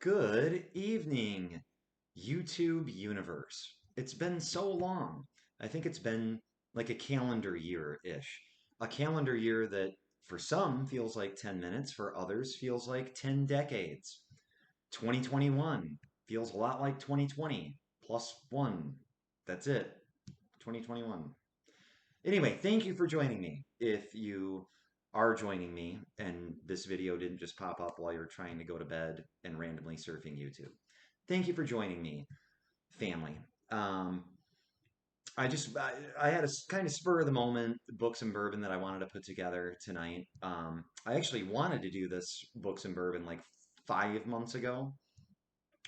Good evening, YouTube universe. It's been so long. I think it's been like a calendar year-ish. A calendar year that for some feels like 10 minutes, for others feels like 10 decades. 2021 feels a lot like 2020 plus one. That's it. 2021. Anyway, thank you for joining me. If you are joining me and this video didn't just pop up while you're trying to go to bed and randomly surfing YouTube, thank you for joining me, family. Um, I had a kind of spur of the moment books and bourbon that I wanted to put together tonight. I actually wanted to do this books and bourbon like 5 months ago,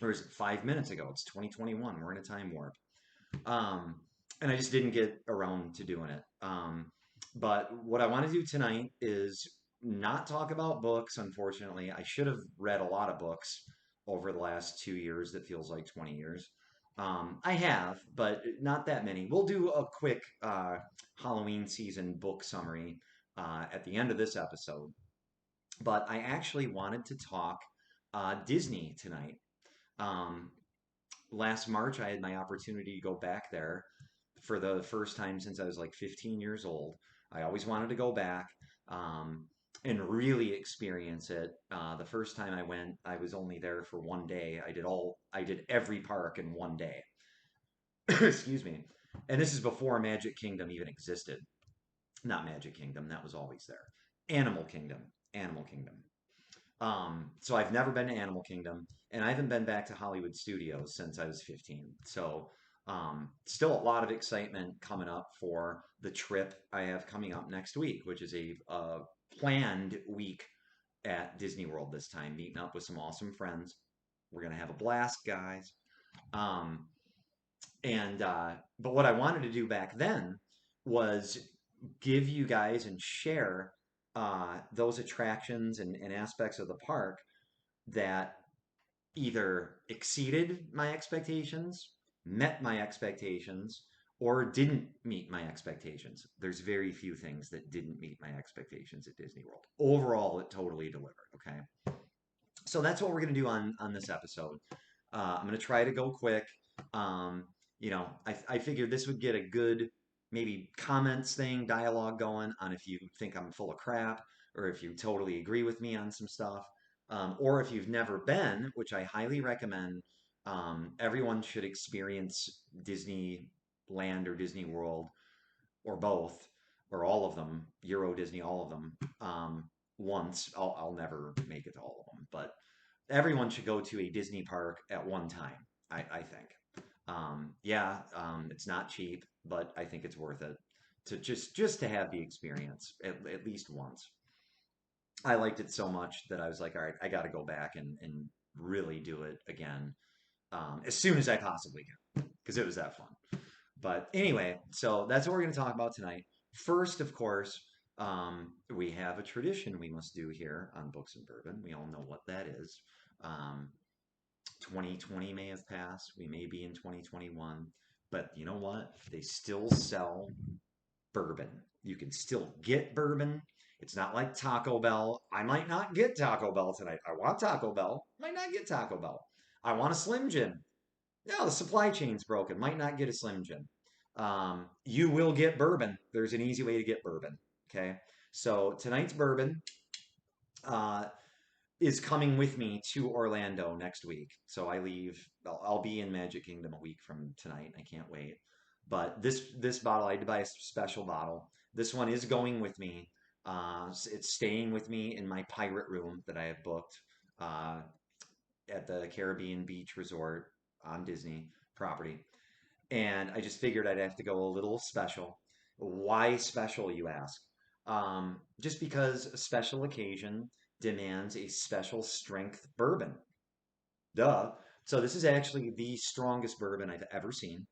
or is it 5 minutes ago? It's 2021. We're in a time warp. Um, and I just didn't get around to doing it. But what I want to do tonight is not talk about books, unfortunately. I should have read a lot of books over the last 2 years that feels like 20 years. I have, but not that many. We'll do a quick Halloween season book summary at the end of this episode. But I actually wanted to talk Disney tonight. Um, Last March, I had my opportunity to go back there for the first time since I was like 15 years old. I always wanted to go back and really experience it. The first time I went, I was only there for one day. I did every park in one day. Excuse me. And this is before Magic Kingdom even existed. Not Magic Kingdom, that was always there. Animal Kingdom, Animal Kingdom. So I've never been to Animal Kingdom, and I haven't been back to Hollywood Studios since I was 15. So still a lot of excitement coming up for the trip I have coming up next week, which is a planned week at Disney World this time, meeting up with some awesome friends. We're gonna have a blast, guys. Um, but what I wanted to do back then was give you guys and share those attractions and aspects of the park that either exceeded my expectations, met my expectations, or didn't meet my expectations. There's very few things that didn't meet my expectations at Disney World. Overall, it totally delivered. Okay. So that's what we're going to do on this episode. I'm going to try to go quick. I figured this would get a good maybe comments thing, dialogue going on if you think I'm full of crap or if you totally agree with me on some stuff. Or if you've never been, which I highly recommend, everyone should experience Disneyland or Disney World or both or all of them, Euro Disney, all of them, once. I'll never make it to all of them, but everyone should go to a Disney park at one time, I think. It's not cheap, but I think it's worth it to just to have the experience at least once. I liked it so much that I was like, all right, I got to go back and really do it again as soon as I possibly can because it was that fun. But anyway, so that's what we're going to talk about tonight. First, of course, we have a tradition we must do here on Books and Bourbon. We all know what that is. Um, 2020 may have passed. We may be in 2021. But you know what? They still sell bourbon. You can still get bourbon. It's not like Taco Bell. I might not get Taco Bell tonight. I want Taco Bell. Might not get Taco Bell. I want a Slim Jim. No, the supply chain's broken. Might not get a Slim Jim. You will get bourbon. There's an easy way to get bourbon. Okay. So tonight's bourbon uh, is coming with me to Orlando next week. So I leave. I'll be in Magic Kingdom a week from tonight. I can't wait. But this bottle, I had to buy a special bottle. This one is going with me. It's staying with me in my pirate room that I have booked uh, at the Caribbean Beach Resort on Disney property. And I just figured I'd have to go a little special. Why special, you ask? Just because a special occasion demands a special strength bourbon. Duh. So this is actually the strongest bourbon I've ever seen.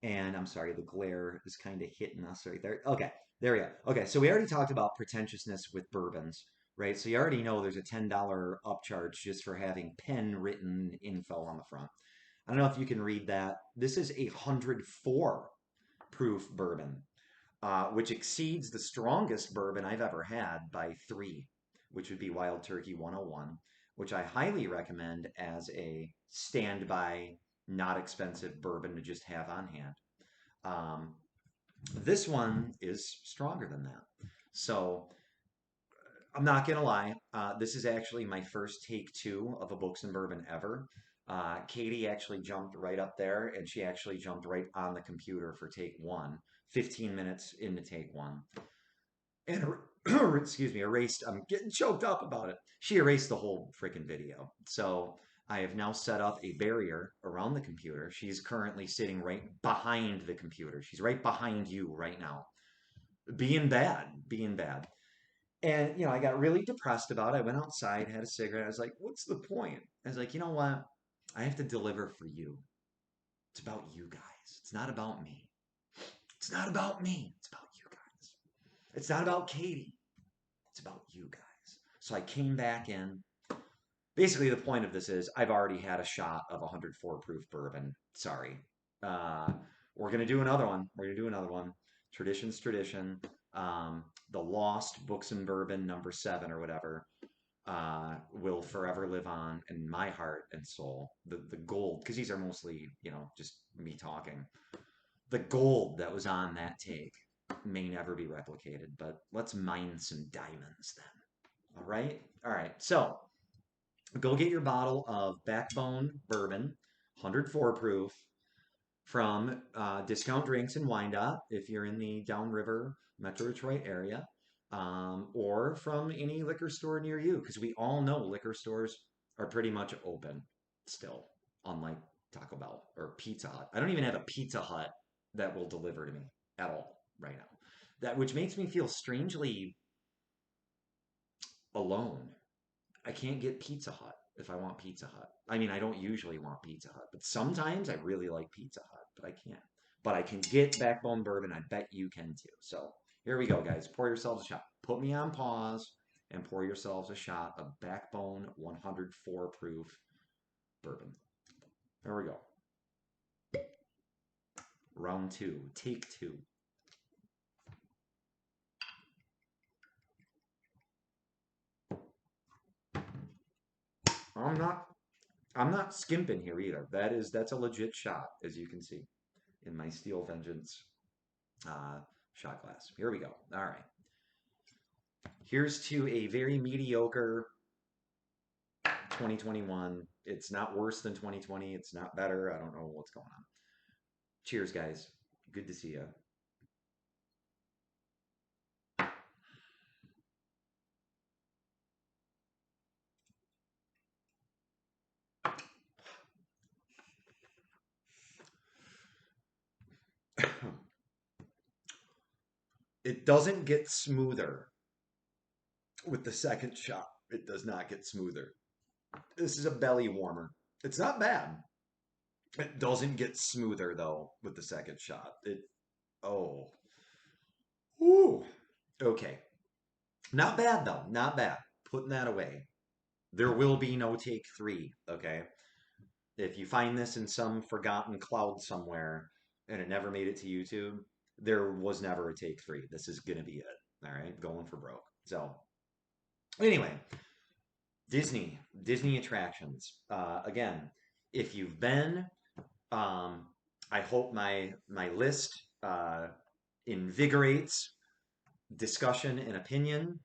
And I'm sorry, the glare is kind of hitting us right there. Okay, there we go. Okay, so we already talked about pretentiousness with bourbons, right? So you already know there's a $10 upcharge just for having pen written info on the front. I don't know if you can read that. This is a 104 proof bourbon, which exceeds the strongest bourbon I've ever had by three, which would be Wild Turkey 101. which I highly recommend as a standby, not expensive bourbon to just have on hand. Um, this one is stronger than that. So I'm not gonna lie. This is actually my first take two of a books and bourbon ever. Katie actually jumped right up there, and she actually jumped right on the computer for take one. 15 minutes into take one, and excuse me, erased. I'm getting choked up about it. She erased the whole freaking video. So I have now set up a barrier around the computer. She's currently sitting right behind the computer. She's right behind you right now, being bad, being bad. And, I got really depressed about it. I went outside, had a cigarette. I was like, what's the point? I was like, you know what? I have to deliver for you. It's about you guys. It's not about me. It's not about me. It's about you guys. It's not about Katie. It's about you guys. So I came back in. Basically, the point of this is I've already had a shot of 104 proof bourbon. Sorry. Uh, we're going to do another one. We're going to do another one. Tradition's tradition. The Lost Books and Bourbon #7 or whatever will forever live on in my heart and soul. The gold, because these are mostly, just me talking. The gold that was on that take may never be replicated, but let's mine some diamonds then. All right? All right. So go get your bottle of Backbone Bourbon, 104 proof, from Discount Drinks and Wyandotte if you're in the Downriver, Metro Detroit area, or from any liquor store near you, because we all know liquor stores are pretty much open still, unlike Taco Bell or Pizza Hut. I don't even have a Pizza Hut that will deliver to me at all right now. That which makes me feel strangely alone. I can't get Pizza Hut if I want Pizza Hut. I mean, I don't usually want Pizza Hut, but sometimes I really like Pizza Hut, but I can't. But I can get Backbone Bourbon. I bet you can too. So here we go, guys. Pour yourselves a shot. Put me on pause and pour yourselves a shot of Backbone 104 proof bourbon. There we go. Round two. Take two. I'm not I'm not skimping here either. That's a legit shot, as you can see in my Steel Vengeance shot glass. Here we go. All right. Here's to a very mediocre 2021. It's not worse than 2020. It's not better. I don't know what's going on. Cheers, guys. Good to see you. It doesn't get smoother with the second shot. It does not get smoother. This is a belly warmer. It's not bad. It doesn't get smoother though with the second shot. Oh. Ooh. Okay. Not bad though. Not bad. Putting that away. There will be no take three, okay? If you find this in some forgotten cloud somewhere and it never made it to YouTube, there was never a take three. This is gonna be it. All right, going for broke. So anyway, Disney attractions. Again, if you've been, I hope my list invigorates discussion and opinion.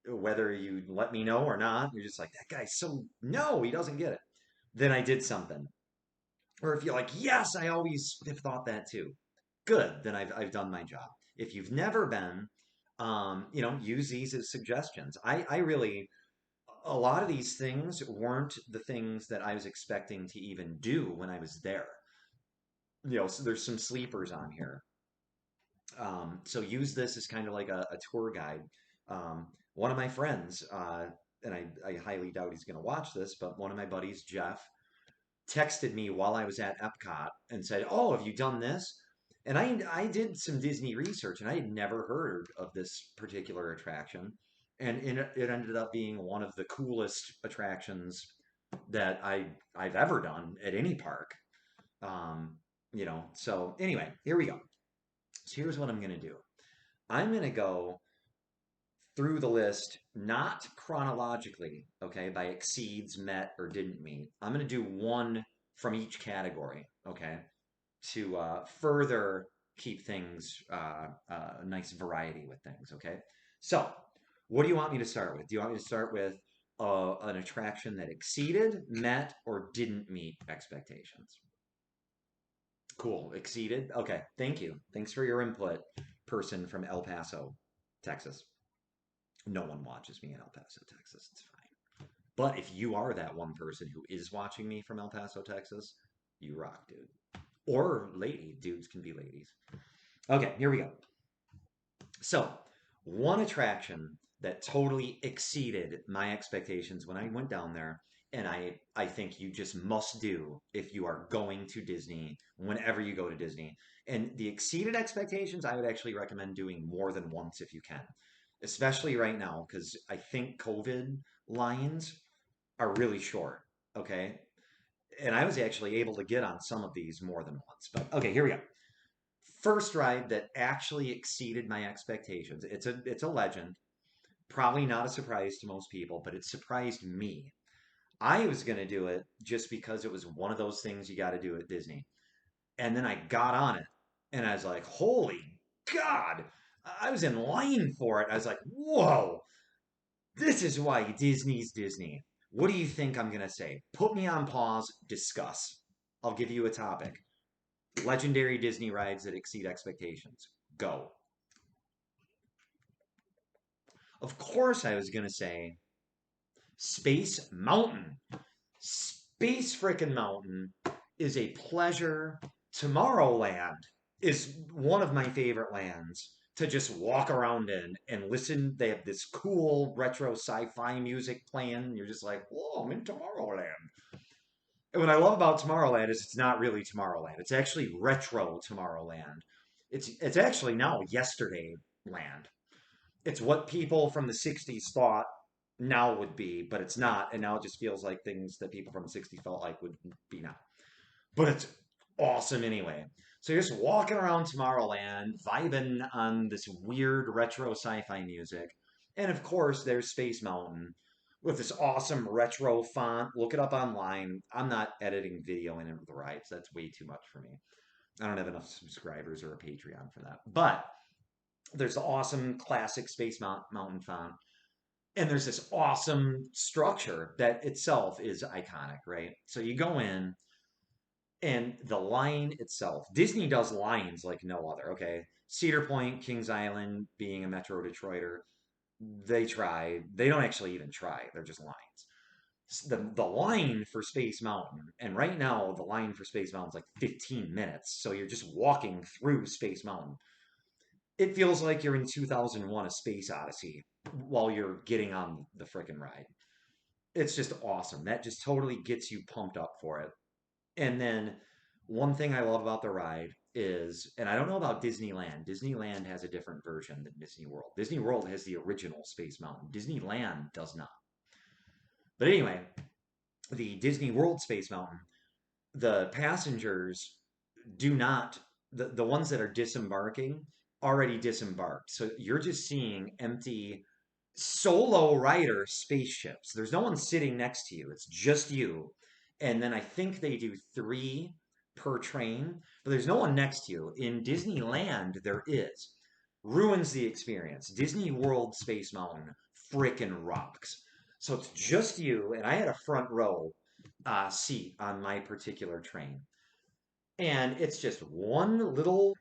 Whether you let me know or not, you're just like that guy's so no, he doesn't get it. Then I did something. Or if you're like, yes, I always have thought that too. Good, then I've done my job. If you've never been, use these as suggestions. I really a lot of these things weren't the things that I was expecting to even do when I was there. So there's some sleepers on here. So use this as kind of like a tour guide. One of my friends, and I highly doubt he's going to watch this, but one of my buddies, Jeff, texted me while I was at Epcot and said, "Oh, have you done this?" And I did some Disney research and I had never heard of this particular attraction. And it ended up being one of the coolest attractions that I've ever done at any park. So anyway, here we go. So here's what I'm gonna do. I'm gonna go through the list, not chronologically, okay, by exceeds, met, or didn't meet. I'm going to do one from each category, okay, to further keep things nice variety with things, okay? So, what do you want me to start with? Do you want me to start with an attraction that exceeded, met, or didn't meet expectations? Cool. Exceeded. Okay. Thank you. Thanks for your input, person from El Paso, Texas. No one watches me in El Paso, Texas. It's fine. But if you are that one person who is watching me from El Paso, Texas, you rock, dude. Or lady. Dudes can be ladies. Okay, here we go. So, one attraction that totally exceeded my expectations when I went down there, and I think you just must do if you are going to Disney, whenever you go to Disney. And the exceeded expectations, I would actually recommend doing more than once if you can, especially right now, because I think COVID lines are really short. Okay. And I was actually able to get on some of these more than once. But okay, here we go. First ride that actually exceeded my expectations. It's a legend. Probably not a surprise to most people, but it surprised me. I was going to do it just because it was one of those things you got to do at Disney. And then I got on it and I was like, holy God. I was in line for it. I was like, whoa, this is why Disney's Disney. What do you think I'm going to say? Put me on pause, discuss. I'll give you a topic. Legendary Disney rides that exceed expectations. Go. Of course, I was going to say Space Mountain. Space Frickin' Mountain is a pleasure. Tomorrowland is one of my favorite lands to just walk around in and listen. They have this cool retro sci-fi music playing. You're just like, whoa, I'm in Tomorrowland. And what I love about Tomorrowland is it's not really Tomorrowland. It's actually retro Tomorrowland. It's actually now yesterday land. It's what people from the 60s thought now would be, but it's not. And now it just feels like things that people from the 60s felt like would be now. But it's awesome anyway. So you're just walking around Tomorrowland, vibing on this weird retro sci-fi music. And of course, there's Space Mountain with this awesome retro font. Look it up online. I'm not editing video into the rides. That's way too much for me. I don't have enough subscribers or a Patreon for that. But there's the awesome classic Mountain font. And there's this awesome structure that itself is iconic, right? So you go in, and the line itself, Disney does lines like no other, okay? Cedar Point, Kings Island, being a Metro Detroiter, they try. They don't actually even try. They're just lines. The line for Space Mountain, and right now the line for Space Mountain is like 15 minutes. So you're just walking through Space Mountain. It feels like you're in 2001: A Space Odyssey while you're getting on the frickin' ride. It's just awesome. That just totally gets you pumped up for it. And then one thing I love about the ride is, and I don't know about Disneyland. Disneyland has a different version than Disney World. Disney World has the original Space Mountain. Disneyland does not. But anyway, the Disney World Space Mountain, the passengers do not, the ones that are disembarking already disembarked. So you're just seeing empty solo rider spaceships. There's no one sitting next to you. It's just you. And then I think they do three per train, but there's no one next to you. In Disneyland, there is. Ruins the experience. Disney World Space Mountain frickin' rocks. So it's just you, and I had a front row seat on my particular train. And it's just one little,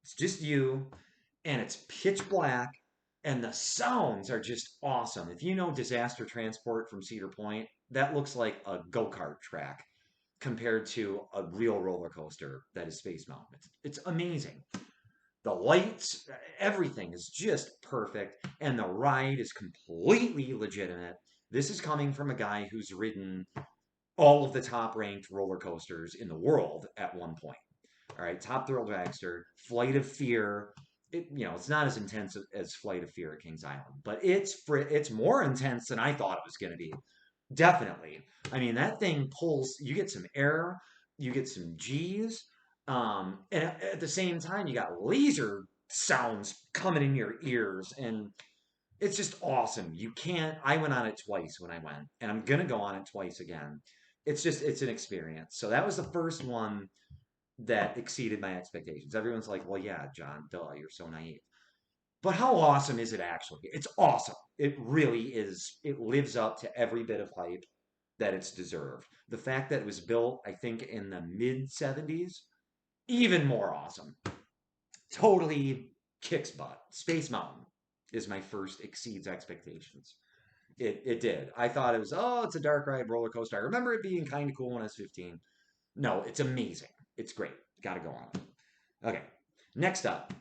it's just you, and it's pitch black, and the sounds are just awesome. If you know Disaster Transport from Cedar Point, that looks like a go-kart track compared to a real roller coaster that is Space Mountain. It's amazing. The lights, everything is just perfect, and the ride is completely legitimate. This is coming from a guy who's ridden all of the top ranked roller coasters in the world at one point. All right, Top Thrill Dragster, Flight of Fear. It's not as intense as Flight of Fear at Kings Island, but it's more intense than I thought it was going to be. Definitely. I mean, that thing pulls. You get some air, you get some G's, and at the same time, you got laser sounds coming in your ears, and It's just awesome. You can't, I went on it twice when I went, and I'm gonna go on it twice again. It's an experience. So that was the first one that exceeded my expectations. Everyone's like, well, yeah, John, duh, you're so naive. But how awesome is it actually? It's awesome. It really is. It lives up to every bit of hype that it's deserved. The fact that it was built, I think, in the mid 70s, even more awesome. Totally kicks butt. Space Mountain is my first exceeds expectations. It did. I thought it was, oh, it's a dark ride roller coaster. I remember it being kind of cool when I was 15. No, it's amazing. It's great. Got to go on. Okay. Next up,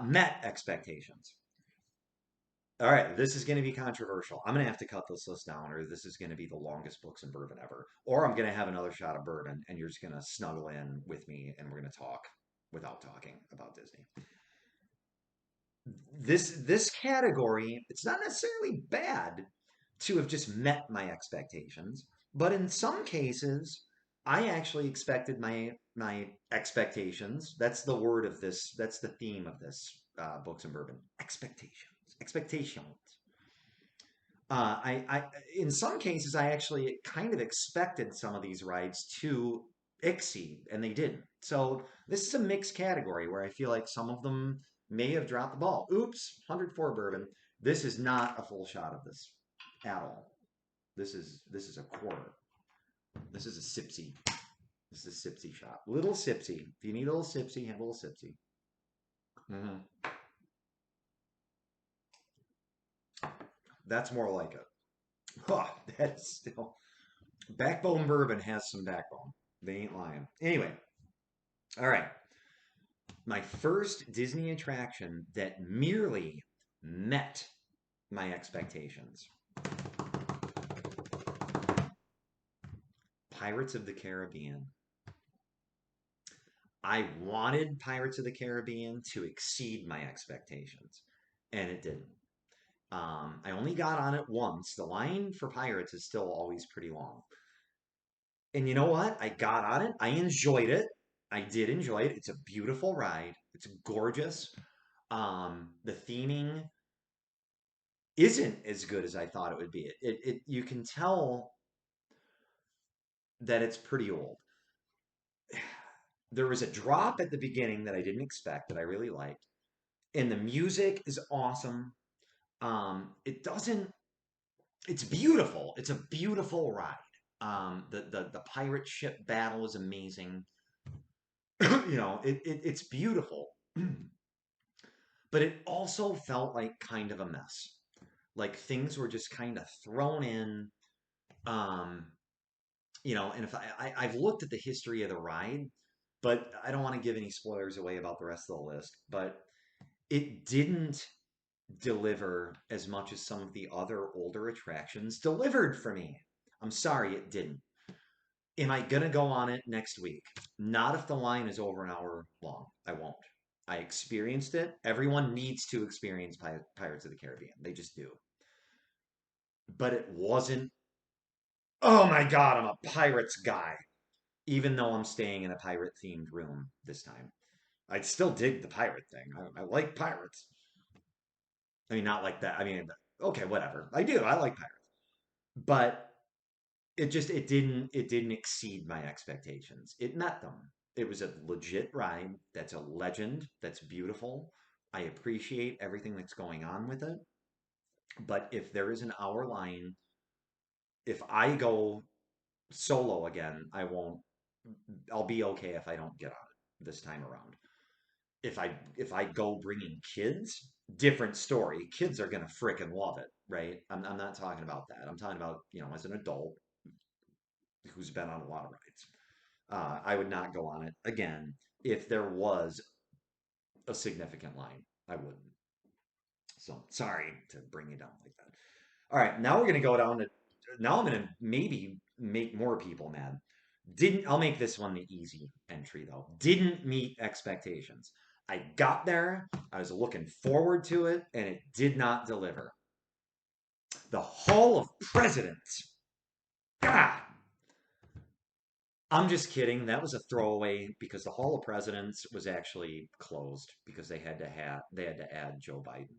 met expectations. All right, this is going to be controversial. I'm going to have to cut this list down, or this is going to be the longest books in bourbon ever. Or I'm going to have another shot of bourbon, and you're just going to snuggle in with me, and we're going to talk without talking about Disney. This category, it's not necessarily bad to have just met my expectations, but in some cases, I actually expected my expectations. That's the word of this. That's the theme of this books and bourbon. Expectations. In some cases, I actually kind of expected some of these rides to exceed, and they didn't. So this is a mixed category where I feel like some of them may have dropped the ball. Oops, 104 bourbon. This is not a full shot of this at all. This is a quarter. This is a sipsy. This is a sipsy shot. Little sipsy. If you need a little sipsy, have a little sipsy. Hmm. That's more like it. Huh, that's still backbone bourbon has some backbone. They ain't lying. Anyway, all right. My first Disney attraction that merely met my expectations. Pirates of the Caribbean. I wanted Pirates of the Caribbean to exceed my expectations, and it didn't. I only got on it once. The line for Pirates is still always pretty long. And you know what? I got on it. I enjoyed it. I did enjoy it. It's a beautiful ride. It's gorgeous. The theming isn't as good as I thought it would be. You can tell that it's pretty old. There was a drop at the beginning that I didn't expect that I really liked, and the music is awesome. It doesn't. It's beautiful. It's a beautiful ride. The pirate ship battle is amazing. It's beautiful, but it also felt like kind of a mess. Like things were just kind of thrown in. Um, and if I've looked at the history of the ride, but I don't want to give any spoilers away about the rest of the list. But it didn't deliver as much as some of the other older attractions delivered for me. I'm sorry, it didn't. Am I gonna go on it next week? Not if the line is over an hour long. I won't. I experienced it. Everyone needs to experience Pirates of the Caribbean. They just do. But it wasn't, oh my God, I'm a pirates guy. Even though I'm staying in a pirate themed room this time. I'd still dig the pirate thing. I like pirates. I mean, not like that. I mean, okay, whatever. I do. I like pirates. But it didn't exceed my expectations. It met them. It was a legit ride. That's a legend. That's beautiful. I appreciate everything that's going on with it. But if there is an hour line, if I go solo again, I won't. I'll be okay if I don't get on it this time around. If I go bringing kids, different story. Kids are gonna frickin' love it, right? I'm not talking about that. I'm talking about as an adult who's been on a lot of rides. I would not go on it again if there was a significant line. I wouldn't. So sorry to bring you down like that. All right, now we're gonna go down to. Now I'm gonna maybe make more people mad. Didn't I'll make this one the easy entry though. Didn't meet expectations. I got there, I was looking forward to it, and it did not deliver. The Hall of Presidents. God, I'm just kidding. That was a throwaway because the Hall of Presidents was actually closed because they had to add Joe Biden.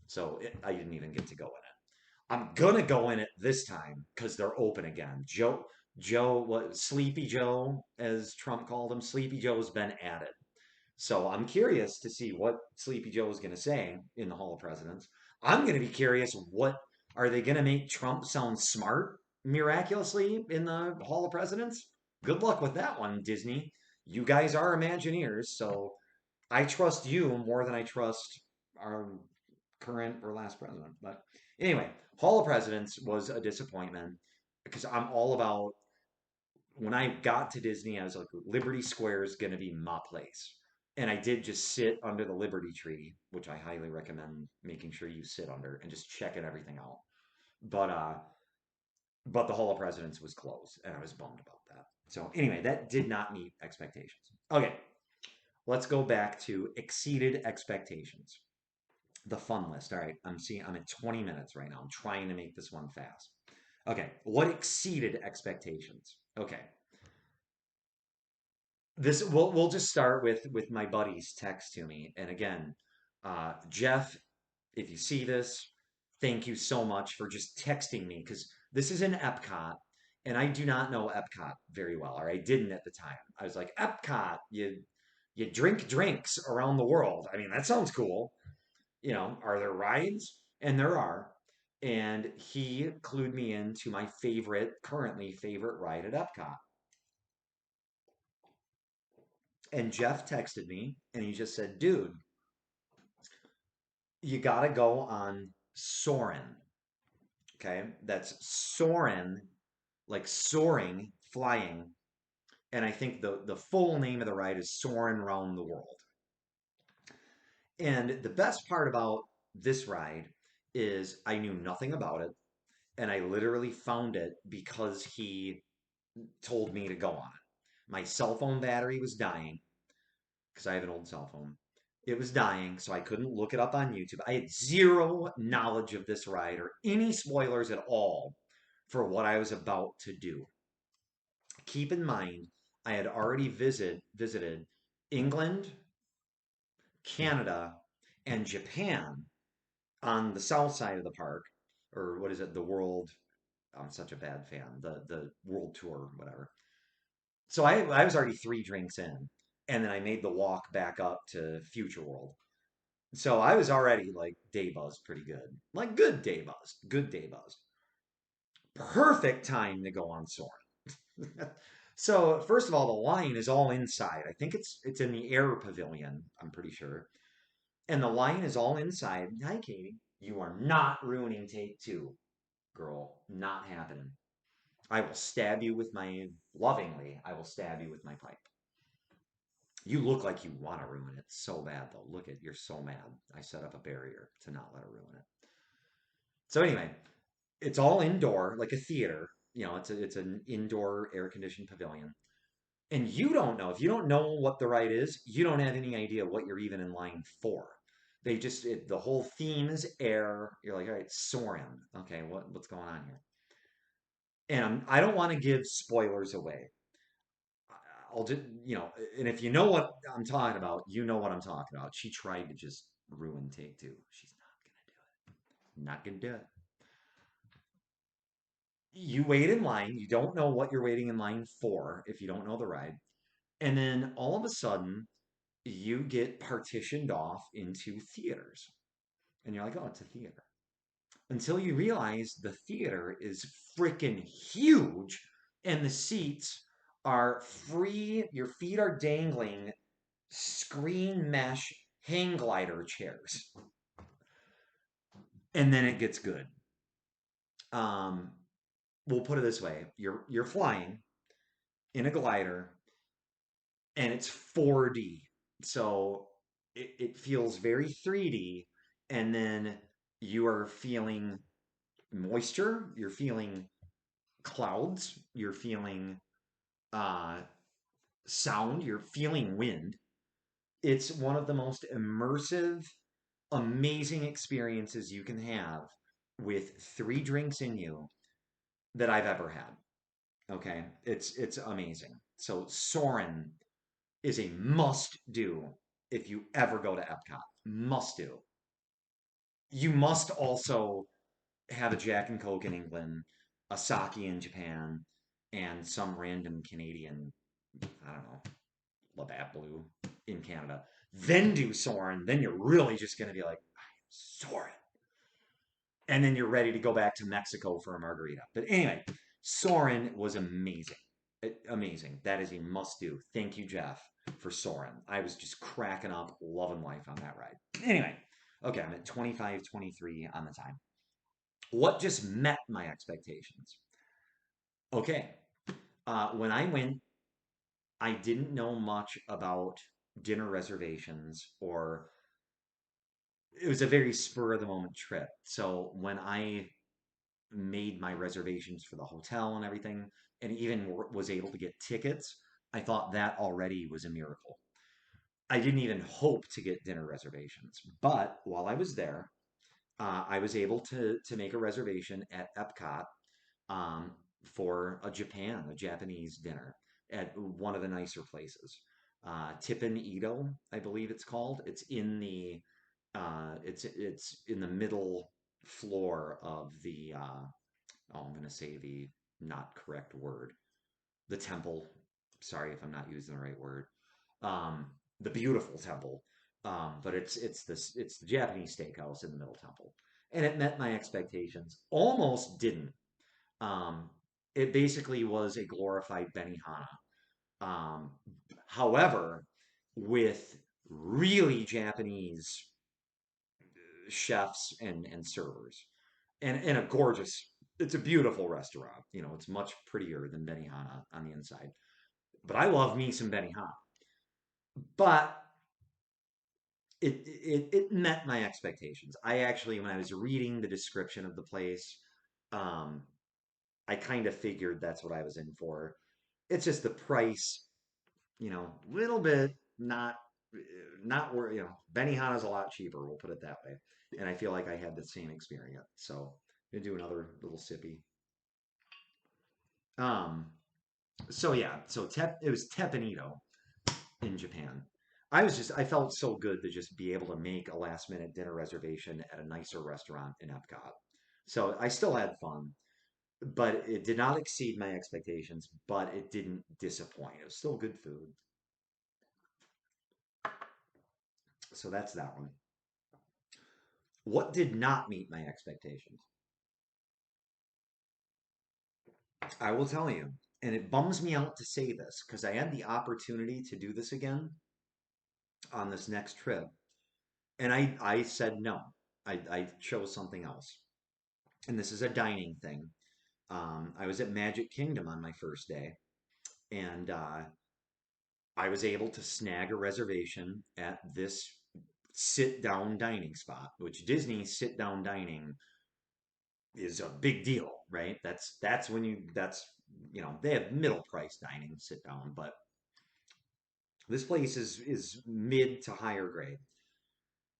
So I didn't even get to go in it. I'm gonna go in it this time because they're open again. What Sleepy Joe, as Trump called him, Sleepy Joe's been added. So I'm curious to see what Sleepy Joe is gonna say in the Hall of Presidents. I'm gonna be curious, what are they gonna make Trump sound smart miraculously in the Hall of Presidents? Good luck with that one, Disney. You guys are Imagineers, so I trust you more than I trust our current or last president. But anyway, Hall of Presidents was a disappointment because I'm all about, when I got to Disney, I was like, Liberty Square is going to be my place. And I did just sit under the Liberty tree, which I highly recommend making sure you sit under and just checking everything out. But the Hall of Presidents was closed, and I was bummed about that. So anyway, that did not meet expectations. Okay, let's go back to exceeded expectations. The fun list. All right, I'm at 20 minutes right now. I'm trying to make this one fast. Okay, what exceeded expectations? Okay, this we'll just start with my buddy's text to me. And again, Jeff, if you see this, thank you so much for just texting me because this is in Epcot, and I do not know Epcot very well, or I didn't at the time. I was like, Epcot, you drink drinks around the world. I mean, that sounds cool. Are there rides? And there are. And he clued me into my currently favorite ride at Epcot. And Jeff texted me and he just said, dude, you got to go on Soarin'. Okay. That's Soarin', like soaring, flying. And I think the full name of the ride is Soarin' Round the World. And the best part about this ride is I knew nothing about it. And I literally found it because he told me to go on it. My cell phone battery was dying because I have an old cell phone. It was dying, so I couldn't look it up on YouTube. I had zero knowledge of this ride or any spoilers at all for what I was about to do. Keep in mind, I had already visited England, Canada, and Japan on the south side of the park, or what is it, the world? I'm such a bad fan. The world tour, whatever. So I was already 3 drinks in, and then I made the walk back up to Future World. So I was already like day buzzed pretty good, like good day buzzed, good day buzzed. Perfect time to go on Soarin'. So first of all, the line is all inside. I think it's in the air pavilion. I'm pretty sure, and the line is all inside. Hi, Katie. You are not ruining take two, girl. Not happening. I will stab you with my lovingly. I will stab you with my pipe. You look like you want to ruin it so bad, though. Look at, you're so mad. I set up a barrier to not let her ruin it. So anyway, it's all indoor, like a theater. It's an indoor air conditioned pavilion. And you don't know, if you don't know what the ride is, you don't have any idea what you're even in line for. The whole theme is air. You're like, all right, soaring. Okay, what's going on here? And I don't want to give spoilers away. I'll just, and if you know what I'm talking about, you know what I'm talking about. She tried to just ruin take two. She's not gonna do it. You wait in line. You don't know what you're waiting in line for if you don't know the ride. And then all of a sudden, you get partitioned off into theaters. And you're like, oh, it's a theater. Until you realize the theater is freaking huge and the seats are free. Your feet are dangling screen mesh hang glider chairs. And then it gets good. Um, we'll put it this way: you're flying in a glider, and it's 4D, so it feels very 3D. And then you are feeling moisture, you're feeling clouds, you're feeling uh, sound, you're feeling wind. It's one of the most immersive, amazing experiences you can have with 3 drinks in you that I've ever had. Okay, it's amazing. So Soren is a must do if you ever go to Epcot. Must do. you must also have a Jack and Coke in England, a sake in Japan, and some random Canadian, I don't know, Labatt Blue in Canada. Then do Soren. Then you're really just going to be like, Soren. And then you're ready to go back to Mexico for a margarita. But anyway, Soren was amazing. Amazing. That is a must do. Thank you, Jeff, for Soren. I was just cracking up, loving life on that ride. Anyway, okay, I'm at 25, 23 on the time. What just met my expectations? Okay, when I went, I didn't know much about dinner reservations, or it was a very spur of the moment trip. So when I made my reservations for the hotel and everything, and even was able to get tickets, I thought that already was a miracle. I didn't even hope to get dinner reservations, but while I was there, I was able to make a reservation at Epcot um, for a Japanese dinner at one of the nicer places. Tippin Edo, I believe it's called. It's in the middle floor of the oh, I'm going to say the not correct word, the temple. Sorry if I'm not using the right word. Um, the beautiful temple. But it's the Japanese steakhouse in the middle temple, and it met my expectations. Almost didn't. Um, it basically was a glorified Benihana. Um, However, with really Japanese chefs and servers, and a gorgeous. It's a beautiful restaurant. You know, it's much prettier than Benihana on the inside. But I love me some Benihana. But it met my expectations. I actually, when I was reading the description of the place, um, I kind of figured that's what I was in for. It's just the price, little bit not where, Benihana's a lot cheaper, we'll put it that way. And I feel like I had the same experience. So I'm gonna do another little sippy. Um, so yeah, it was Teppanito in Japan. I felt so good to just be able to make a last minute dinner reservation at a nicer restaurant in Epcot. So I still had fun, but it did not exceed my expectations, but it didn't disappoint. It was still good food. So that's that one. What did not meet my expectations? I will tell you. And it bums me out to say this because I had the opportunity to do this again on this next trip. And I said no. I chose something else. And this is a dining thing. I was at Magic Kingdom on my first day, and I was able to snag a reservation at this sit down dining spot, which Disney sit down dining is a big deal, right? That's they have middle price dining sit down, but this place is mid to higher grade.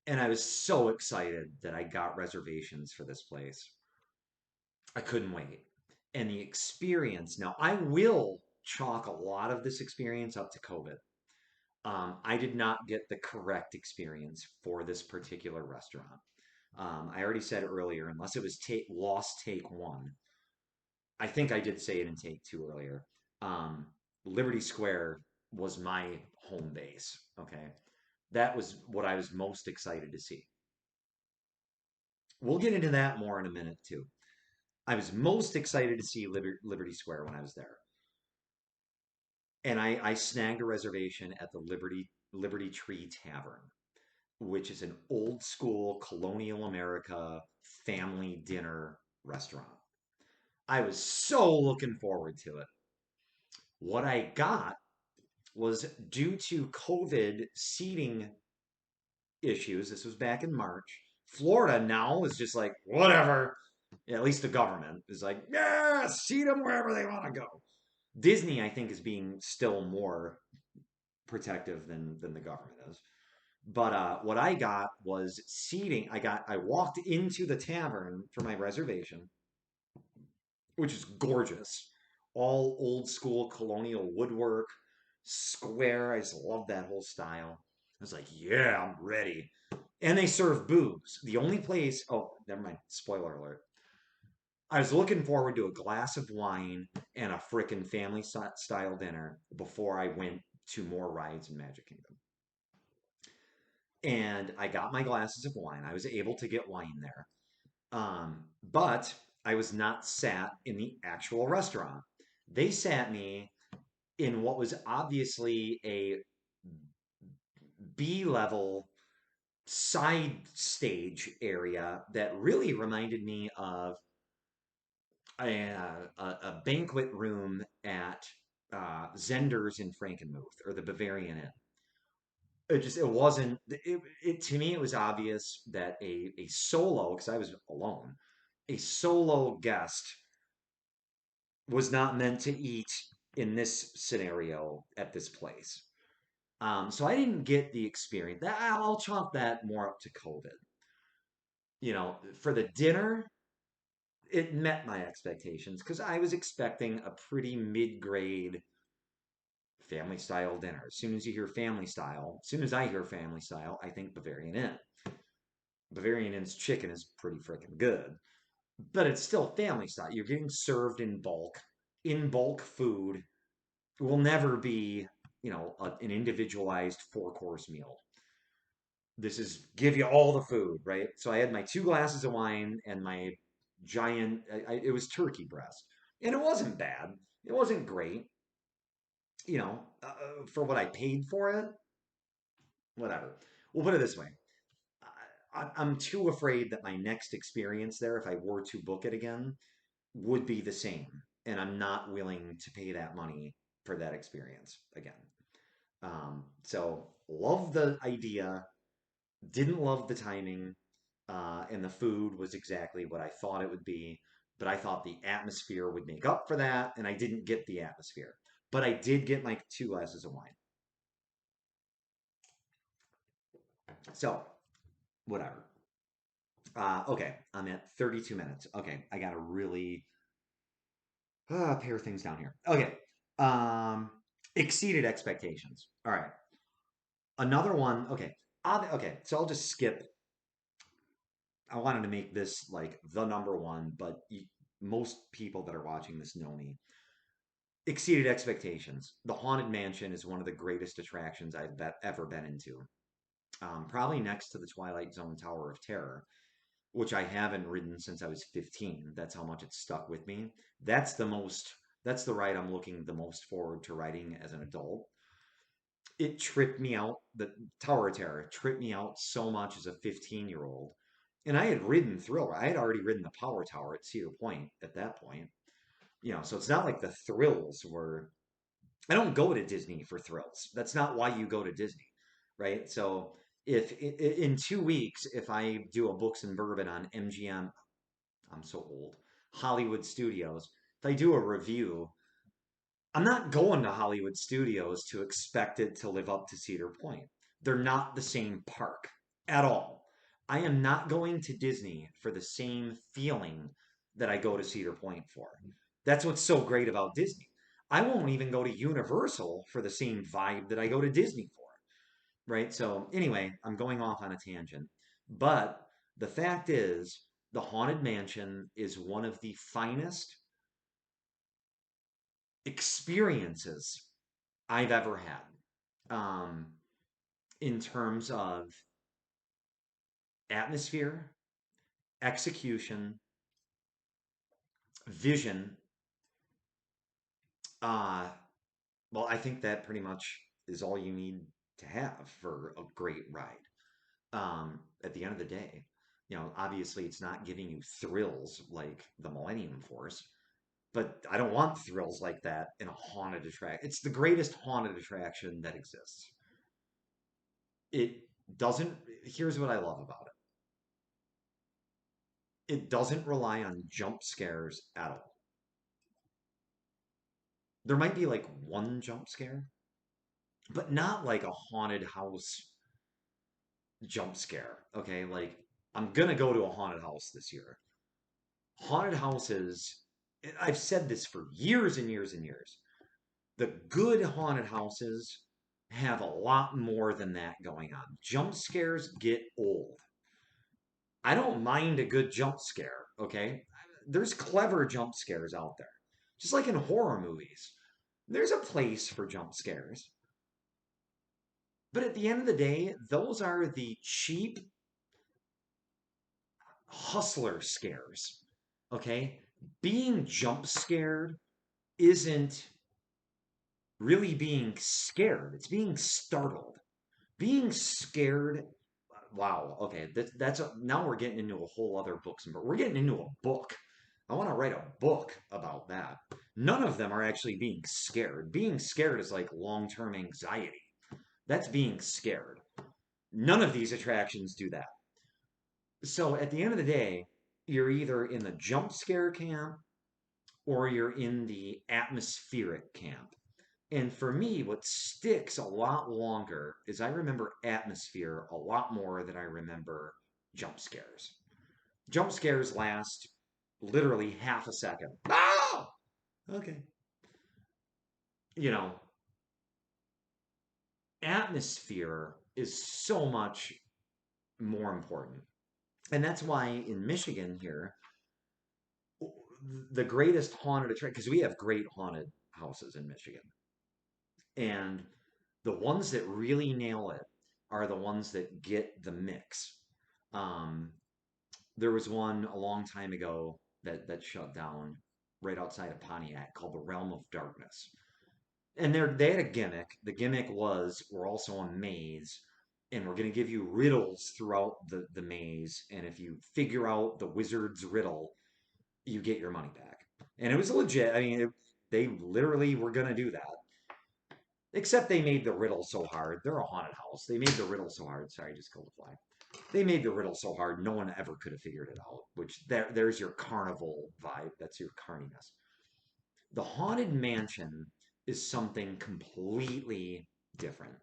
And I was so excited that I got reservations for this place. I couldn't wait. And the experience, now I will chalk a lot of this experience up to COVID. I did not get the correct experience for this particular restaurant. I already said earlier, unless it was lost take one, I think I did say it in take two earlier. Um, Liberty Square was my home base. Okay. That was what I was most excited to see. We'll get into that more in a minute, too. I was most excited to see Liberty Square when I was there. And I snagged a reservation at the Liberty Tree Tavern, which is an old school colonial America family dinner restaurant. I was so looking forward to it. What I got was due to COVID seating issues. This was back in March. Florida now is just like, whatever. At least the government is like, yeah, seat them wherever they want to go. Disney, I think, is being still more protective than the government is. But what I got was seating. I walked into the tavern for my reservation, which is gorgeous. All old school colonial woodwork, square. I just love that whole style. I was like, yeah, I'm ready. And they serve booze. The only place, oh, never mind, spoiler alert. I was looking forward to a glass of wine and a frickin' family style dinner before I went to more rides in Magic Kingdom. And I got my glasses of wine. I was able to get wine there. But I was not sat in the actual restaurant. They sat me in what was obviously a B level side stage area that really reminded me of a banquet room at Zender's in Frankenmuth or the Bavarian Inn. It wasn't it to me it was obvious that a solo, because I was alone, a solo guest was not meant to eat in this scenario at this place. So I didn't get the experience. That I'll chalk that more up to COVID. For the dinner, it met my expectations because I was expecting a pretty mid-grade family style dinner. As soon as you hear family style, as soon as I hear family style, I think Bavarian Inn. Bavarian Inn's chicken is pretty freaking good, but it's still family style. You're getting served in bulk. In bulk food will never be, an individualized four-course meal. This is give you all the food, right? So I had my two glasses of wine and my giant, it was turkey breast. And it wasn't bad. It wasn't great, for what I paid for it, whatever. We'll put it this way. I'm too afraid that my next experience there, if I were to book it again, would be the same. And I'm not willing to pay that money for that experience again. So love the idea, didn't love the timing, and the food was exactly what I thought it would be. But I thought the atmosphere would make up for that, and I didn't get the atmosphere. But I did get my two glasses of wine. So, whatever. Okay, I'm at 32 minutes. Okay, I gotta really pare things down here. Okay, um, exceeded expectations. All right, another one. Okay, okay. So I'll just skip. I wanted to make this like the number one, but most people that are watching this know me. Exceeded expectations. The Haunted Mansion is one of the greatest attractions ever been into. Probably next to the Twilight Zone Tower of Terror, which I haven't ridden since I was 15. That's how much it's stuck with me. That's the most, that's the ride I'm looking the most forward to riding as an adult. It tripped me out. The Tower of Terror tripped me out so much as a 15-year-old. And I had ridden Thriller. I had already ridden the Power Tower at Cedar Point at that point. So it's not like the thrills were. I don't go to Disney for thrills. That's not why you go to Disney, right? So if in 2 weeks, if I do a Books and Bourbon on MGM, I'm so old, Hollywood Studios, if I do a review, I'm not going to Hollywood Studios to expect it to live up to Cedar Point. They're not the same park at all. I am not going to Disney for the same feeling that I go to Cedar Point for. That's what's so great about Disney. I won't even go to Universal for the same vibe that I go to Disney for, right? So, anyway, I'm going off on a tangent. But the fact is, the Haunted Mansion is one of the finest experiences I've ever had, in terms of atmosphere, execution, vision. Uh, well, I think that pretty much is all you need to have for a great ride. At the end of the day, obviously it's not giving you thrills like the Millennium Force, but I don't want thrills like that in a haunted attraction. It's the greatest haunted attraction that exists. It doesn't, here's what I love about it doesn't rely on jump scares at all. There might be like one jump scare, but not like a haunted house jump scare. Okay, like I'm gonna go to a haunted house this year. Haunted houses, I've said this for years and years and years. The good haunted houses have a lot more than that going on. Jump scares get old. I don't mind a good jump scare, okay? There's clever jump scares out there. Just like in horror movies. There's a place for jump scares. But at the end of the day, those are the cheap hustler scares. Okay? Being jump scared isn't really being scared, it's being startled. Being scared, wow, okay, now we're getting into a whole other books, but we're getting into a book. I want to write a book about that. None of them are actually being scared. Being scared is like long-term anxiety. That's being scared. None of these attractions do that. So at the end of the day, you're either in the jump scare camp or you're in the atmospheric camp. And for me, what sticks a lot longer is I remember atmosphere a lot more than I remember jump scares. Jump scares last literally half a second. Ah! Okay. You know, atmosphere is so much more important. And that's why in Michigan here, the greatest haunted attraction, because we have great haunted houses in Michigan. And the ones that really nail it are the ones that get the mix. Um, there was one a long time ago that shut down right outside of Pontiac called the Realm of Darkness. And they had a gimmick. The gimmick was we're also a maze, and we're going to give you riddles throughout the maze. And if you figure out the wizard's riddle, you get your money back. And it was legit. I mean, they literally were going to do that. Except they made the riddle so hard. They're a haunted house. They made the riddle so hard. Sorry, I just killed a fly. They made the riddle so hard, no one ever could have figured it out. Which there's your carnival vibe. That's your carniness. The haunted mansion is something completely different,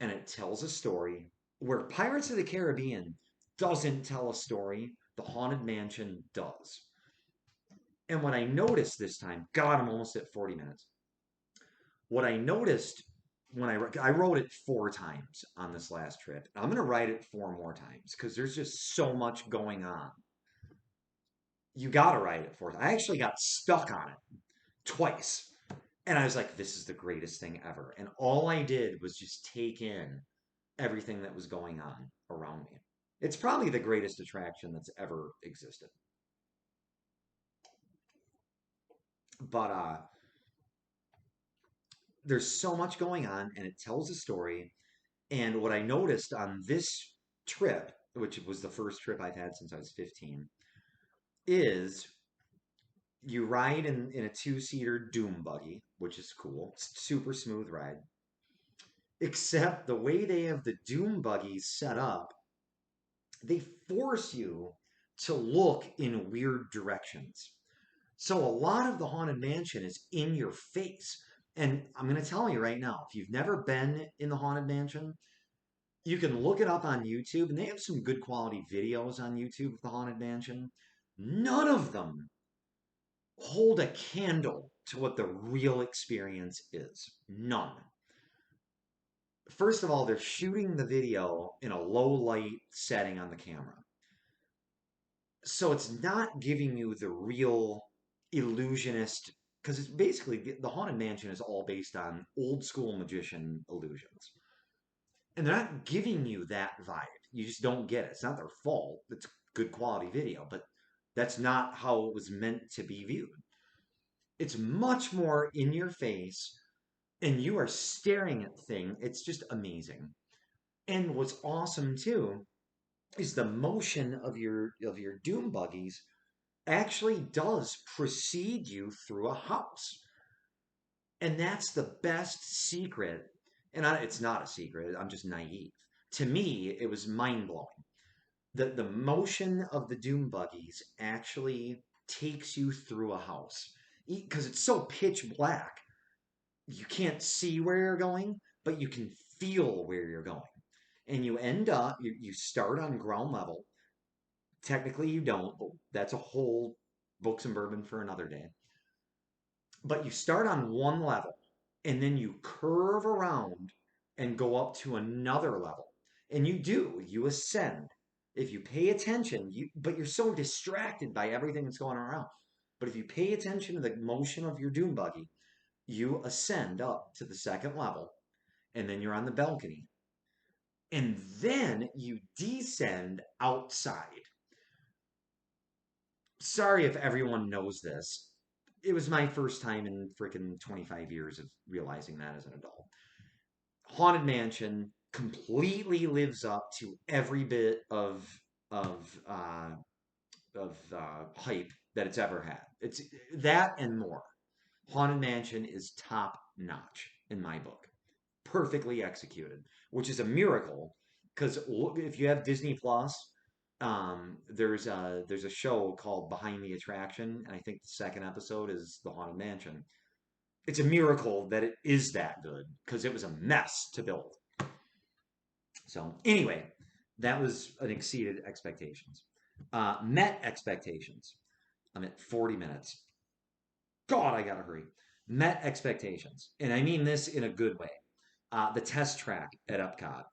and it tells a story where Pirates of the Caribbean doesn't tell a story. The haunted mansion does. And what I noticed this time, God, I'm almost at 40 minutes. What I noticed when I wrote it 4 times on this last trip. I'm going to write it 4 more times because there's just so much going on. You got to write it 4 times. I actually got stuck on it twice. And I was like, this is the greatest thing ever. And all I did was just take in everything that was going on around me. It's probably the greatest attraction that's ever existed. But there's so much going on and it tells a story. And what I noticed on this trip, which was the first trip I've had since I was 15, is you ride in a two-seater doom buggy, which is cool. It's a super smooth ride. Except the way they have the doom buggies set up, they force you to look in weird directions. So a lot of the Haunted Mansion is in your face. And I'm going to tell you right now, if you've never been in the Haunted Mansion, you can look it up on YouTube, and they have some good quality videos on YouTube of the Haunted Mansion. None of them hold a candle to what the real experience is. None. First of all, they're shooting the video in a low light setting on the camera. So it's not giving you the real illusionist, because it's basically the Haunted Mansion is all based on old school magician illusions. And they're not giving you that vibe. You just don't get it. It's not their fault. It's good quality video, but that's not how it was meant to be viewed. It's much more in your face, and you are staring at the thing. It's just amazing. And what's awesome too is the motion of your doom buggies actually does precede you through a house. And that's the best secret. And it's not a secret, I'm just naive. To me, it was mind blowing. The motion of the doom buggies actually takes you through a house because it's so pitch black. You can't see where you're going, but you can feel where you're going. And you end up, you start on ground level. Technically, you don't, but that's a whole books and bourbon for another day. But you start on one level, and then you curve around and go up to another level. And you ascend. If you pay attention, but you're so distracted by everything that's going around. But if you pay attention to the motion of your dune buggy, you ascend up to the second level, and then you're on the balcony. And then you descend outside. Sorry if everyone knows this. It was my first time in freaking 25 years of realizing that as an adult. Haunted Mansion completely lives up to every bit of hype that it's ever had. It's that and more. Haunted Mansion is top notch in my book, perfectly executed, which is a miracle. Because if you have Disney Plus, there's a show called Behind the Attraction, and I think the second episode is the Haunted Mansion. It's a miracle that it is that good because it was a mess to build. So anyway, that was an exceeded expectations. Met expectations. I'm at 40 minutes. God, I gotta hurry. Met expectations, and I mean this in a good way. The test track at Epcot.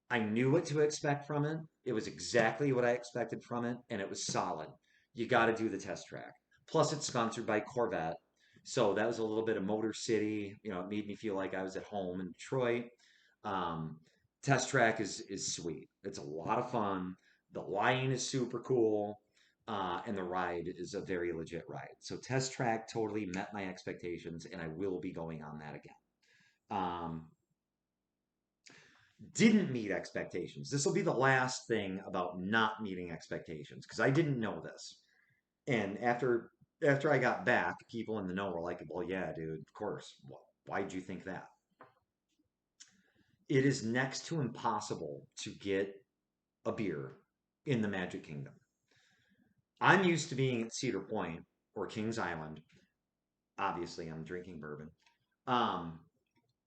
I knew what to expect from it. It was exactly what I expected from it, and it was solid. You got to do the test track. Plus, it's sponsored by Corvette, so that was a little bit of Motor City. You know, it made me feel like I was at home in Detroit. Um, Test track is sweet. It's a lot of fun. The line is super cool, and the ride is a very legit ride. So test track totally met my expectations, and I will be going on that again. Um, didn't meet expectations. This will be the last thing about not meeting expectations because I didn't know this. And after I got back, people in the know were like, "Well, yeah, dude, of course. Why'd you think that?" It is next to impossible to get a beer in the Magic Kingdom. I'm used to being at Cedar Point or Kings Island. Obviously, I'm drinking bourbon, um,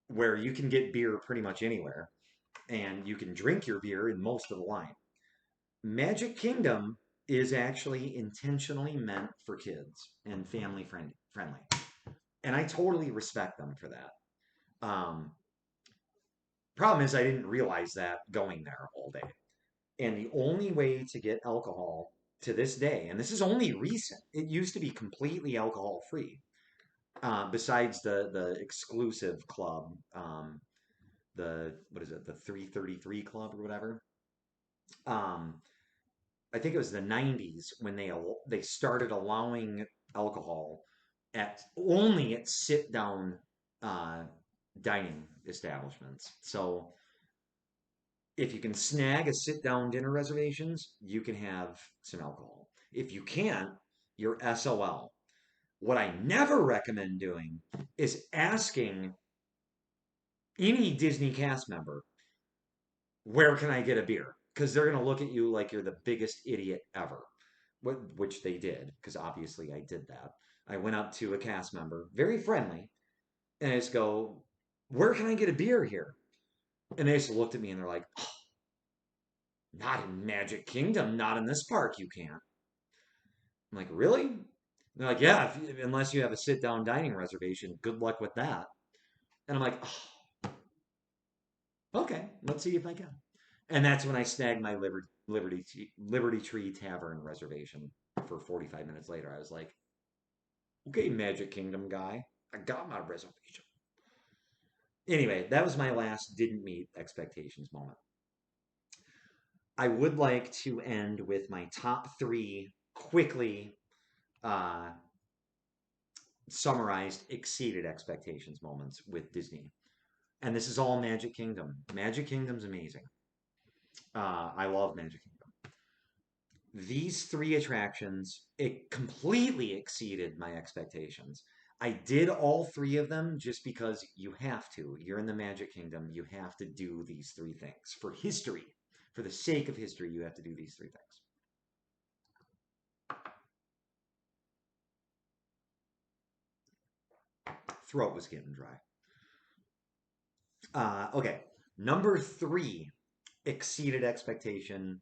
where you can get beer pretty much anywhere, and you can drink your beer in most of the line. Magic Kingdom is actually intentionally meant for kids and friendly. And I totally respect them for that. Um, Problem is, I didn't realize that going there all day. And the only way to get alcohol to this day, and this is only recent, it used to be completely alcohol free, besides the exclusive club, the what is it, the 333 club or whatever. Um, I think it was the 90s when they started allowing alcohol at only at sit down uh, dining establishments. So if you can snag a sit down dinner reservations, you can have some alcohol. If you can't, you're SOL. What I never recommend doing is asking any Disney cast member, where can I get a beer? Because they're going to look at you like you're the biggest idiot ever, which they did, because obviously I did that. I went up to a cast member, very friendly, and I just go, where can I get a beer here? And they just looked at me and they're like, oh, not in Magic Kingdom, not in this park, you can't. I'm like, really? And they're like, yeah, unless you have a sit down dining reservation, good luck with that. And I'm like, oh, okay, let's see if I can. And that's when I snagged my Liberty Tree Tavern reservation for 45 minutes later. I was like, okay, Magic Kingdom guy, I got my reservation. Anyway, that was my last didn't meet expectations moment. I would like to end with my top three quickly uh, summarized exceeded expectations moments with Disney. And this is all Magic Kingdom. Magic Kingdom's amazing. I love Magic Kingdom. These three attractions, it completely exceeded my expectations. I did all three of them just because you have to. You're in the Magic Kingdom. You have to do these three things. For history, for the sake of history, you have to do these three things. Throat was getting dry. Okay. Number three exceeded expectation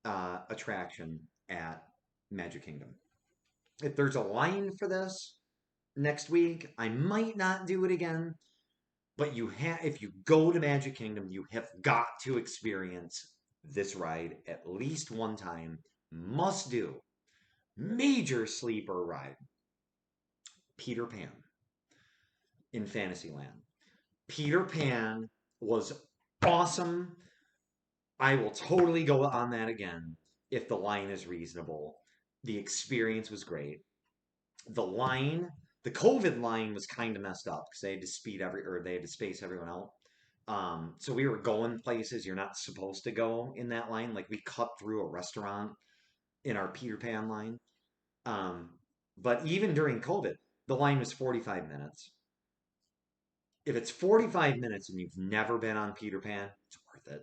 attraction at Magic Kingdom. If there's a line for this next week, I might not do it again, But if you go to Magic Kingdom, you have got to experience this ride at least one time. Must do. Major sleeper ride. Peter Pan in Fantasyland. Peter Pan was awesome. I will totally go on that again if the line is reasonable. The experience was great. The line, the COVID line was kind of messed up because they had to space everyone out. So we were going places you're not supposed to go in that line. Like we cut through a restaurant in our Peter Pan line. Um, but even during COVID, the line was 45 minutes. If it's 45 minutes and you've never been on Peter Pan, it's worth it.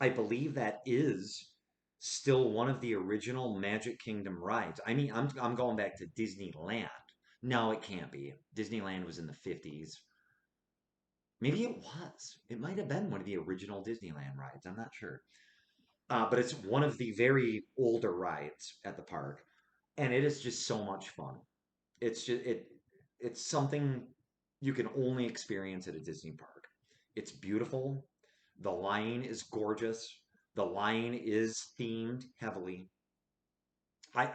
I believe that is still one of the original Magic Kingdom rides. I mean, I'm going back to Disneyland. No, it can't be. Disneyland was in the 50s. Maybe it was. It might have been one of the original Disneyland rides. I'm not sure. But it's one of the very older rides at the park, and it is just so much fun. It's something you can only experience at a Disney park. It's beautiful. The line is gorgeous. The line is themed heavily. I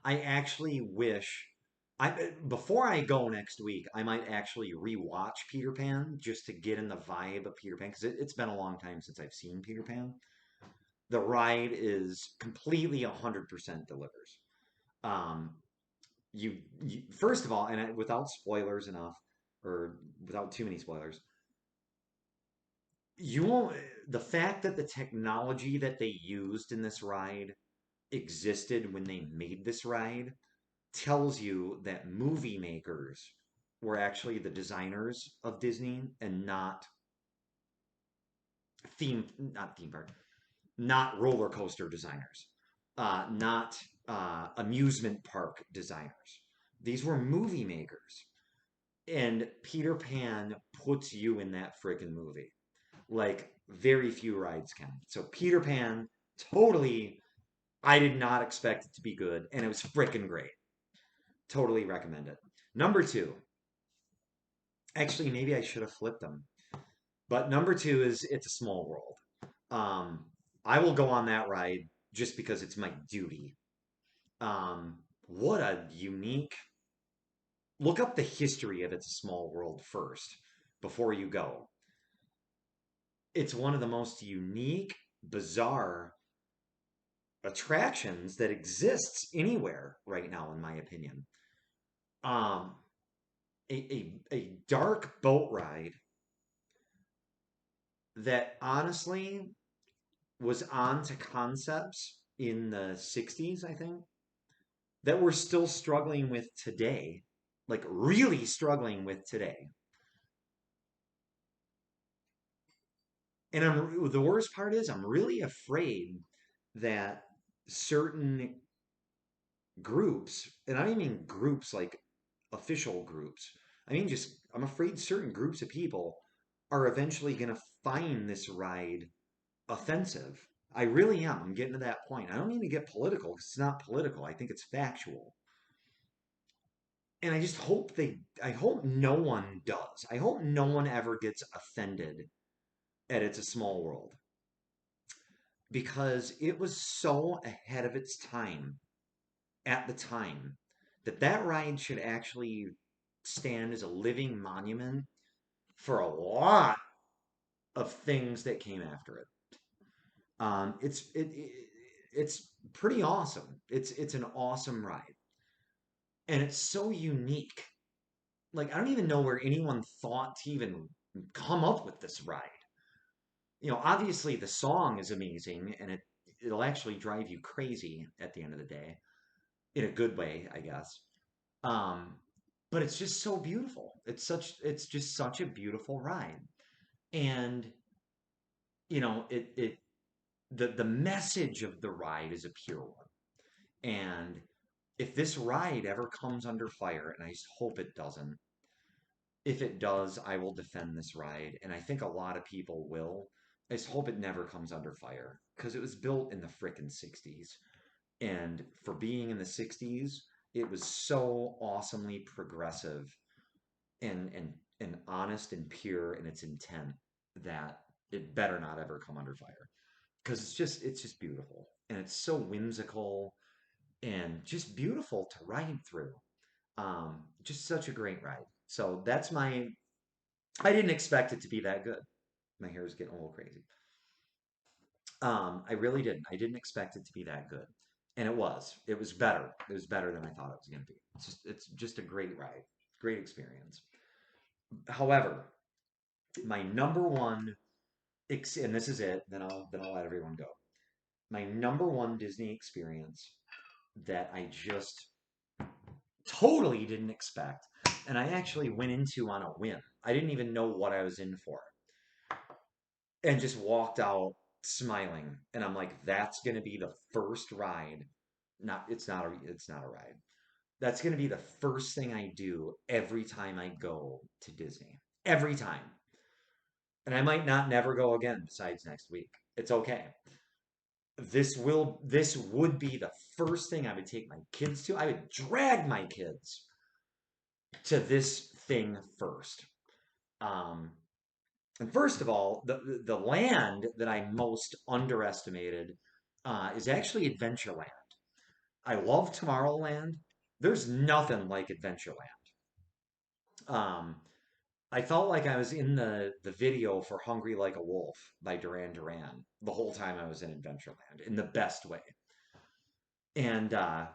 I actually wish before I go next week, I might actually rewatch Peter Pan just to get in the vibe of Peter Pan because it's been a long time since I've seen Peter Pan. The ride is completely 100% delivers. Um, you first of all, without spoilers enough, or without too many spoilers, you won't. The fact that the technology that they used in this ride existed when they made this ride tells you that movie makers were actually the designers of Disney and not theme park, not roller coaster designers, not amusement park designers. These were movie makers. And Peter Pan puts you in that friggin' movie. Like very few rides can. So Peter Pan, totally, I did not expect it to be good, and it was frickin' great. Totally recommend it. Number two, actually, maybe I should have flipped them. But number two is It's a Small World. Um, I will go on that ride just because it's my duty. What a unique. Look up the history of It's a Small World first before you go. It's one of the most unique, bizarre attractions that exists anywhere right now, in my opinion. Um, a dark boat ride that honestly was on to concepts in the 60s, I think, that we're still struggling with today, like really struggling with today. And the worst part is I'm really afraid that certain groups, and I don't mean groups like official groups. I mean just I'm afraid certain groups of people are eventually going to find this ride offensive. I really am. I'm getting to that point. I don't mean to get political because it's not political. I think it's factual. And I hope no one does. I hope no one ever gets offended at It's a Small World because it was so ahead of its time at the time that that ride should actually stand as a living monument for a lot of things that came after it. It's pretty awesome. It's an awesome ride, and it's so unique. Like I don't even know where anyone thought to even come up with this ride. Obviously the song is amazing, and it'll actually drive you crazy at the end of the day in a good way, I guess. Um, but it's just so beautiful. It's just such a beautiful ride. And it the message of the ride is a pure one. And if this ride ever comes under fire, and I just hope it doesn't, if it does, I will defend this ride, and I think a lot of people will. I just hope it never comes under fire because it was built in the frickin' 60s. And for being in the 60s, it was so awesomely progressive and and honest and pure in its intent that it better not ever come under fire because it's just beautiful and it's so whimsical and just beautiful to ride through. Just such a great ride. So that's my. I didn't expect it to be that good. My hair is getting a little crazy. I really didn't. I didn't expect it to be that good, and it was. It was better. It was better than I thought it was going to be. It's just a great ride, great experience. However, my number one, and this is it. Then I'll let everyone go. My number one Disney experience that I just totally didn't expect, and I actually went into on a whim. I didn't even know what I was in for, and just walked out smiling. And I'm like, that's going to be the first ride. Not it's not a ride. That's going to be the first thing I do every time I go to Disney. Every time. And I might not never go again besides next week. It's okay. This would be the first thing I would take my kids to. I would drag my kids to this thing first. Um, and first of all, the land that I most underestimated is actually Adventureland. I love Tomorrowland. There's nothing like Adventureland. Um, I felt like I was in the video for Hungry Like a Wolf by Duran Duran the whole time I was in Adventureland in the best way. And I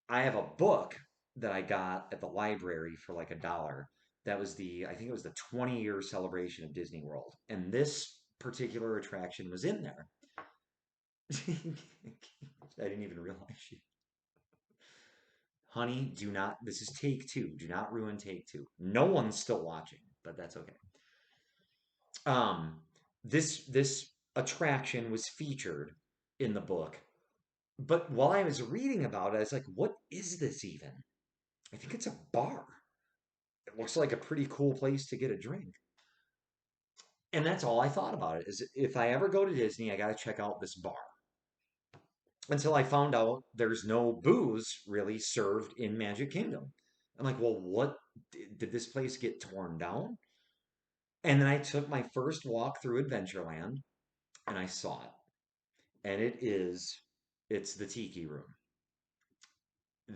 have a book that I got at the library for like $1. That was I think it was the 20-year celebration of Disney World. And this particular attraction was in there. I didn't even realize you. Honey, do not, this is take two. Do not ruin take two. No one's still watching, but that's okay. Um, this attraction was featured in the book, but while I was reading about it, I was like, what is this even? I think it's a bar. It looks like a pretty cool place to get a drink. And that's all I thought about it is if I ever go to Disney, I got to check out this bar. Until I found out there's no booze really served in Magic Kingdom. I'm like, well, what did this place get torn down? And then I took my first walk through Adventureland and I saw it. And it's the Tiki Room.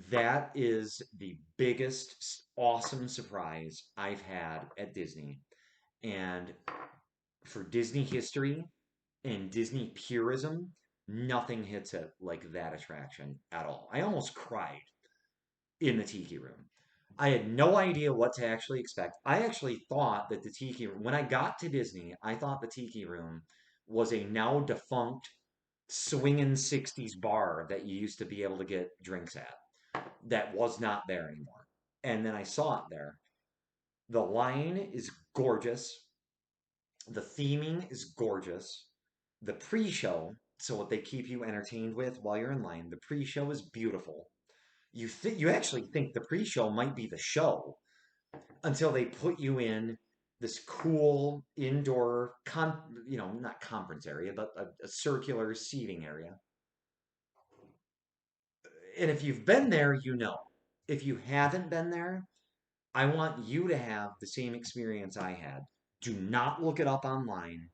That is the biggest, awesome surprise I've had at Disney. And for Disney history and Disney purism, nothing hits it like that attraction at all. I almost cried in the Tiki Room. I had no idea what to actually expect. I actually thought that the Tiki Room, when I got to Disney, I thought the Tiki Room was a now defunct swinging 60s bar that you used to be able to get drinks at that was not there anymore. And then I saw it there. The line is gorgeous. The theming is gorgeous. The pre-show, so what they keep you entertained with while you're in line, the pre-show is beautiful. You actually think the pre-show might be the show until they put you in this cool indoor not conference area, but a circular seating area. And if you've been there, you know. If you haven't been there, I want you to have the same experience I had. Do not look it up online.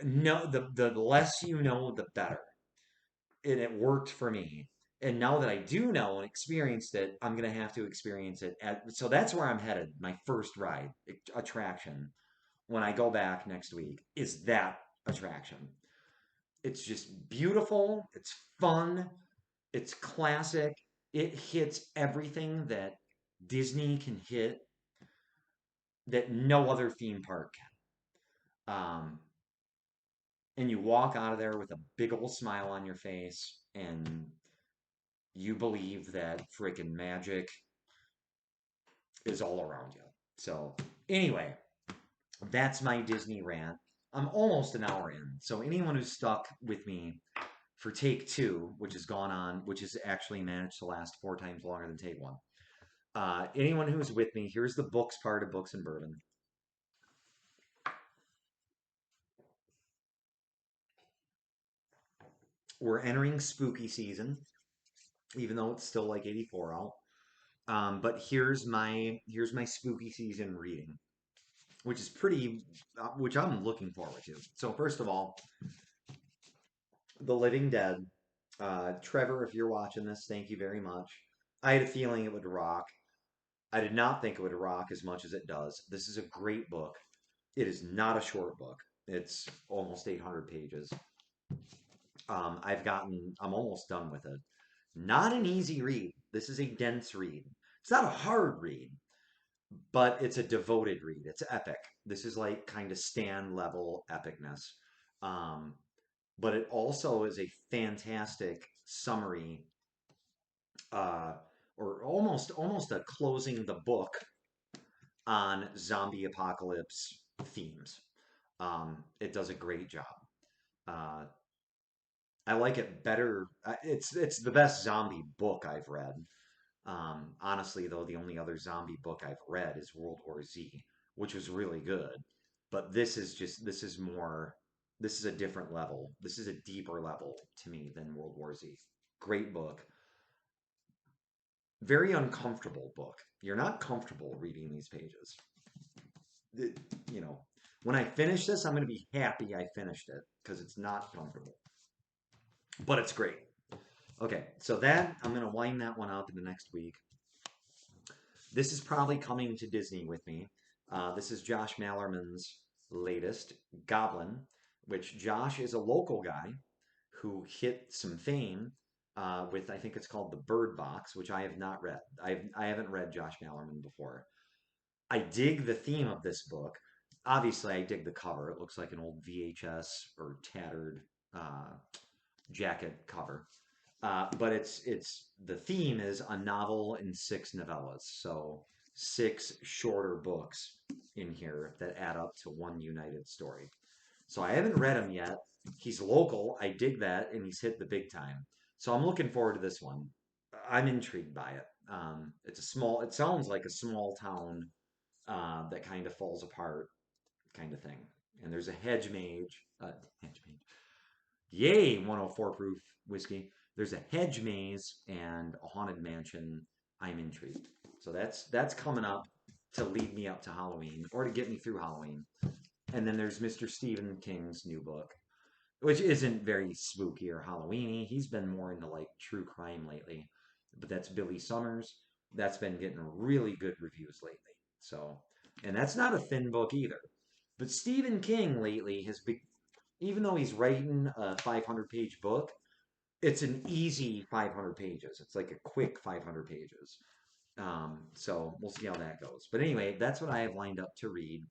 No, the less you know, the better. And it worked for me. And now that I do know and experienced it, I'm gonna have to experience it so that's where I'm headed. My first ride attraction when I go back next week is that attraction. It's just beautiful, it's fun, it's classic. It hits everything that Disney can hit that no other theme park can. And you walk out of there with a big old smile on your face, and you believe that freaking magic is all around you. So, anyway, that's my Disney rant. I'm almost an hour in. So, anyone who's stuck with me for take two, which has gone on, which has actually managed to last 4 times longer than take one, anyone who's with me, here's the books part of Books and Bourbon. We're entering spooky season, even though it's still like 84 out. But here's my spooky season reading, which is which I'm looking forward to. So first of all, The Living Dead. Trevor, if you're watching this, thank you very much. I had a feeling it would rock. I did not think it would rock as much as it does. This is a great book. It is not a short book. It's almost 800 pages. I'm almost done with it. Not an easy read. This is a dense read. It's not a hard read, but it's a devoted read. It's epic. This is like kind of Stan level epicness. Um, but it also is a fantastic summary, uh, or almost a closing the book on zombie apocalypse themes. It does a great job. Uh, I like it better. It's the best zombie book I've read. Honestly, though, the only other zombie book I've read is World War Z, which was really good. But this is more, this is a different level. This is a deeper level to me than World War Z. Great book. Very uncomfortable book. You're not comfortable reading these pages. It- you know, when I finish this, I'm going to be happy I finished it because it's not comfortable, but it's great. Okay, so that I'm going to wind that one up in the next week. This is probably coming to Disney with me. This is Josh Mallerman's latest, Goblin, which Josh is a local guy who hit some fame with, I think it's called The Bird Box, which I have not read. I haven't read Josh Mallerman before. I dig the theme of this book. Obviously, I dig the cover. It looks like an old VHS or tattered uh, jacket cover. But it's the theme is a novel in six novellas, so six shorter books in here that add up to one united story. So I haven't read him yet. He's local. I dig that, and he's hit the big time. So I'm looking forward to this one. I'm intrigued by it. It's a small. It sounds like a small town that kind of falls apart, kind of thing. And there's a hedge mage, yay, 104 proof whiskey. There's a hedge maze and a haunted mansion. I'm intrigued. So that's coming up to lead me up to Halloween or to get me through Halloween. And then there's Mr. Stephen King's new book, which isn't very spooky or Halloweeny. He's been more into like true crime lately. But that's Billy Summers. That's been getting really good reviews lately. So, and that's not a thin book either. But Stephen King lately has been, even though he's writing a 500 page book, it's an easy 500 pages. It's like a quick 500 pages. So we'll see how that goes. But anyway, that's what I have lined up to read.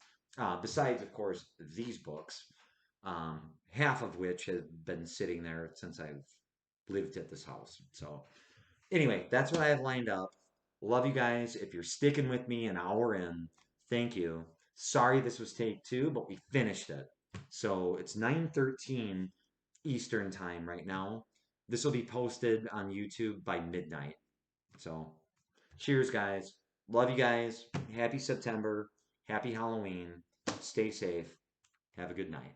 Besides, of course, these books, half of which have been sitting there since I've lived at this house. So anyway, that's what I have lined up. Love you guys. If you're sticking with me an hour in, thank you. Sorry this was take two, but we finished it. So it's 9:13 Eastern time right now. This will be posted on YouTube by midnight. So cheers, guys. Love you guys. Happy September. Happy Halloween. Stay safe. Have a good night.